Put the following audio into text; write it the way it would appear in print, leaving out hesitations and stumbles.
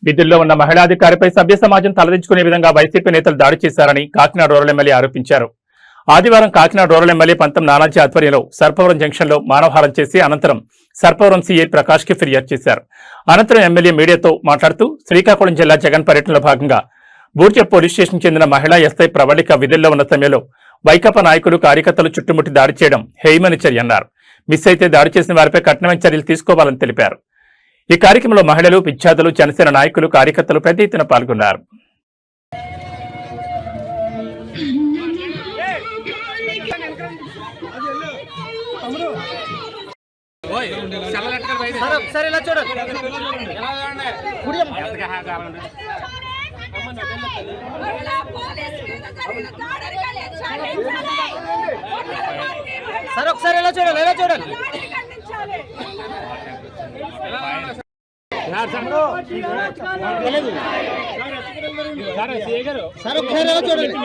విధుల్లో ఉన్న మహిళాధికారిపై సభ్య సమాజం తలదించుకునే విధంగా వైసీపీ నేతలు దాడి చేశారని కాకినాడ రూరల్ ఎమ్మెల్యే ఆరోపించారు. ఆదివారం కాకినాడ రూరల్ ఎమ్మెల్యే పంతం నానాజీ ఆధ్వర్యంలో సర్పవరం జంక్షన్ లో మానవహారం చేసి అనంతరం సర్పవరం సీఐ ప్రకాష్ కి ఫిర్యాదు చేశారు. అనంతరం ఎమ్మెల్యే మీడియాతో మాట్లాడుతూ శ్రీకాకుళం జిల్లా జగన్ పర్యటనలో భాగంగా బూర్జ పోలీస్ స్టేషన్ చెందిన మహిళా ఎస్ఐ ప్రవళిక విధుల్లో ఉన్న సమయంలో వైకాపా నాయకులు కార్యకర్తలు చుట్టుముట్టి దాడి చేయడం హేయమని చర్య అన్నారు. మిస్ అయితే దాడి చేసిన వారిపై కఠినమైన చర్యలు తీసుకోవాలని తెలిపారు. ఈ కార్యక్రమంలో మహిళలు, విద్యార్థులు, జనసేన నాయకులు, కార్యకర్తలు పెద్ద ఎత్తున పాల్గొన్నారు. సార్ ఒకసారి ఎలా చూడాలి, ఎలా చూడాలి సార్ ఒకసారి ఎలా చూడండి.